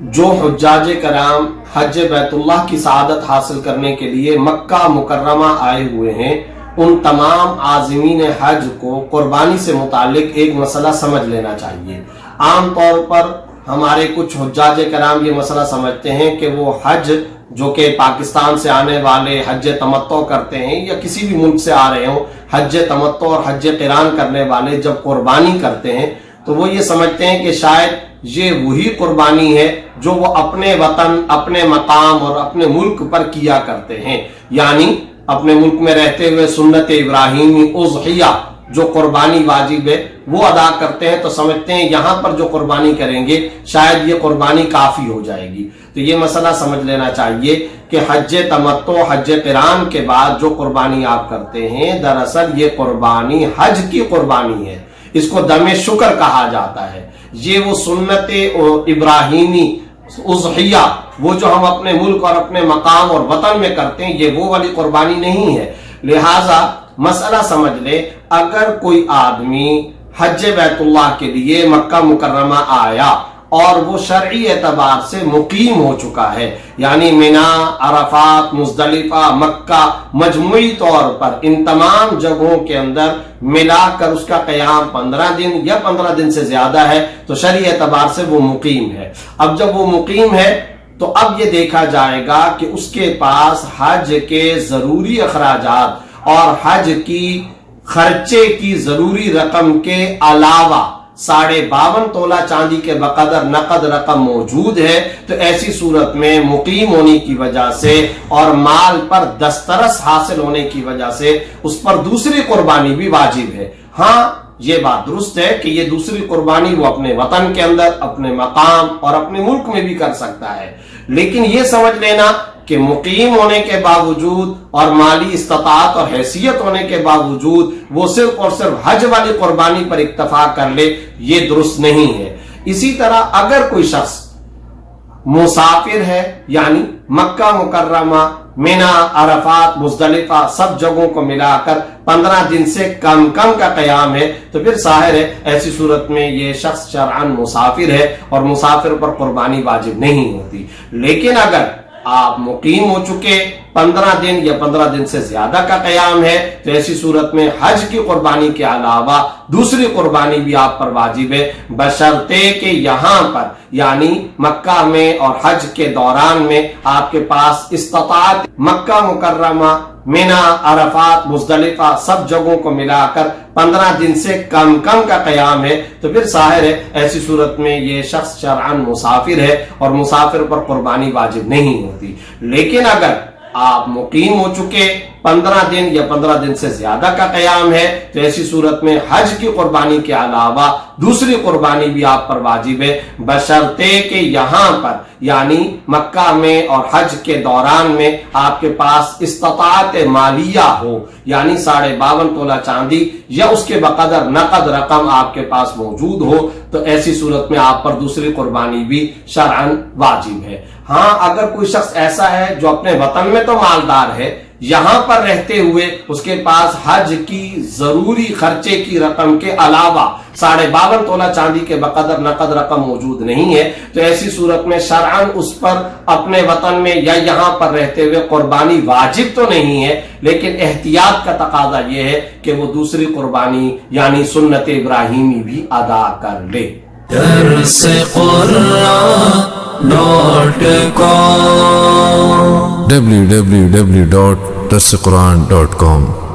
جو حجاج کرام حج بیت اللہ کی سعادت حاصل کرنے کے لیے مکہ مکرمہ آئے ہوئے ہیں، ان تمام عازمین حج کو قربانی سے متعلق ایک مسئلہ سمجھ لینا چاہیے۔ عام طور پر ہمارے کچھ حجاج کرام یہ مسئلہ سمجھتے ہیں کہ وہ حج جو کہ پاکستان سے آنے والے حج تمتع کرتے ہیں یا کسی بھی ملک سے آ رہے ہوں، حج تمتع اور حج قران کرنے والے جب قربانی کرتے ہیں تو وہ یہ سمجھتے ہیں کہ شاید یہ وہی قربانی ہے جو وہ اپنے وطن، اپنے مقام اور اپنے ملک پر کیا کرتے ہیں، یعنی اپنے ملک میں رہتے ہوئے سنت ابراہیمی اضحیہ جو قربانی واجب ہے وہ ادا کرتے ہیں، تو سمجھتے ہیں یہاں پر جو قربانی کریں گے شاید یہ قربانی کافی ہو جائے گی۔ تو یہ مسئلہ سمجھ لینا چاہیے کہ حج تمتع، حج قران کے بعد جو قربانی آپ کرتے ہیں دراصل یہ قربانی حج کی قربانی ہے، اس کو دم شکر کہا جاتا ہے۔ یہ وہ سنت ابراہیمی اضحیہ وہ جو ہم اپنے ملک اور اپنے مقام اور وطن میں کرتے ہیں یہ وہ والی قربانی نہیں ہے۔ لہٰذا مسئلہ سمجھ لے، اگر کوئی آدمی حج بیت اللہ کے لیے مکہ مکرمہ آیا اور وہ شرعی اعتبار سے مقیم ہو چکا ہے، یعنی مینا، عرفات، مزدلفہ، مکہ، مجموعی طور پر ان تمام جگہوں کے اندر ملا کر اس کا قیام 15 دن یا 15 دن سے زیادہ ہے تو شرعی اعتبار سے وہ مقیم ہے۔ اب جب وہ مقیم ہے تو اب یہ دیکھا جائے گا کہ اس کے پاس حج کے ضروری اخراجات اور حج کی خرچے کی ضروری رقم کے علاوہ 52.5 تولہ چاندی کے بقدر نقد رقم موجود ہے، تو ایسی صورت میں مقیم ہونے کی وجہ سے اور مال پر دسترس حاصل ہونے کی وجہ سے اس پر دوسری قربانی بھی واجب ہے۔ ہاں یہ بات درست ہے کہ یہ دوسری قربانی وہ اپنے وطن کے اندر، اپنے مقام اور اپنے ملک میں بھی کر سکتا ہے، لیکن یہ سمجھ لینا کہ مقیم ہونے کے باوجود اور مالی استطاعت اور حیثیت ہونے کے باوجود وہ صرف اور صرف حج والی قربانی پر اکتفا کر لے، یہ درست نہیں ہے۔ اسی طرح اگر کوئی شخص مسافر ہے، یعنی مکہ مکرمہ، مینا، عرفات، مزدلفہ سب جگہوں کو ملا کر 15 دن سے کم کا قیام ہے، تو پھر ظاہر ہے ایسی صورت میں یہ شخص شرعاً مسافر ہے اور مسافر پر قربانی واجب نہیں ہوتی۔ لیکن اگر آپ مقیم ہو چکے 15 دن یا 15 دن سے زیادہ کا قیام ہے تو ایسی صورت میں حج کی قربانی کے علاوہ دوسری قربانی بھی آپ پر واجب ہے، بشرطے کہ یہاں پر یعنی مکہ میں اور حج کے دوران میں آپ کے پاس استطاعت مکہ مکرمہ، مینا، عرفات، مزدلفہ سب جگہوں کو ملا کر 15 دن سے کم کا قیام ہے، تو پھر ظاہر ہے ایسی صورت میں یہ شخص شرعاً مسافر ہے اور مسافر پر قربانی واجب نہیں ہوتی۔ لیکن اگر آپ مقیم ہو چکے 15 دن یا 15 دن سے زیادہ کا قیام ہے تو ایسی صورت میں حج کی قربانی کے علاوہ دوسری قربانی بھی آپ پر واجب ہے، بشرطے کہ یہاں پر یعنی مکہ میں اور حج کے دوران میں آپ کے پاس استطاعت مالیہ ہو، یعنی 52.5 تولہ چاندی یا اس کے بقدر نقد رقم آپ کے پاس موجود ہو، تو ایسی صورت میں آپ پر دوسری قربانی بھی شرعاً واجب ہے۔ ہاں اگر کوئی شخص ایسا ہے جو اپنے وطن میں تو مالدار ہے، یہاں پر رہتے ہوئے اس کے پاس حج کی ضروری خرچے کی رقم کے علاوہ 52.5 تولہ چاندی کے بقدر نقد رقم موجود نہیں ہے، تو ایسی صورت میں شرعاً اس پر اپنے وطن میں یا یہاں پر رہتے ہوئے قربانی واجب تو نہیں ہے، لیکن احتیاط کا تقاضا یہ ہے کہ وہ دوسری قربانی یعنی سنت ابراہیمی بھی ادا کر لے۔ درس قرآن.com www.درسقرآن.com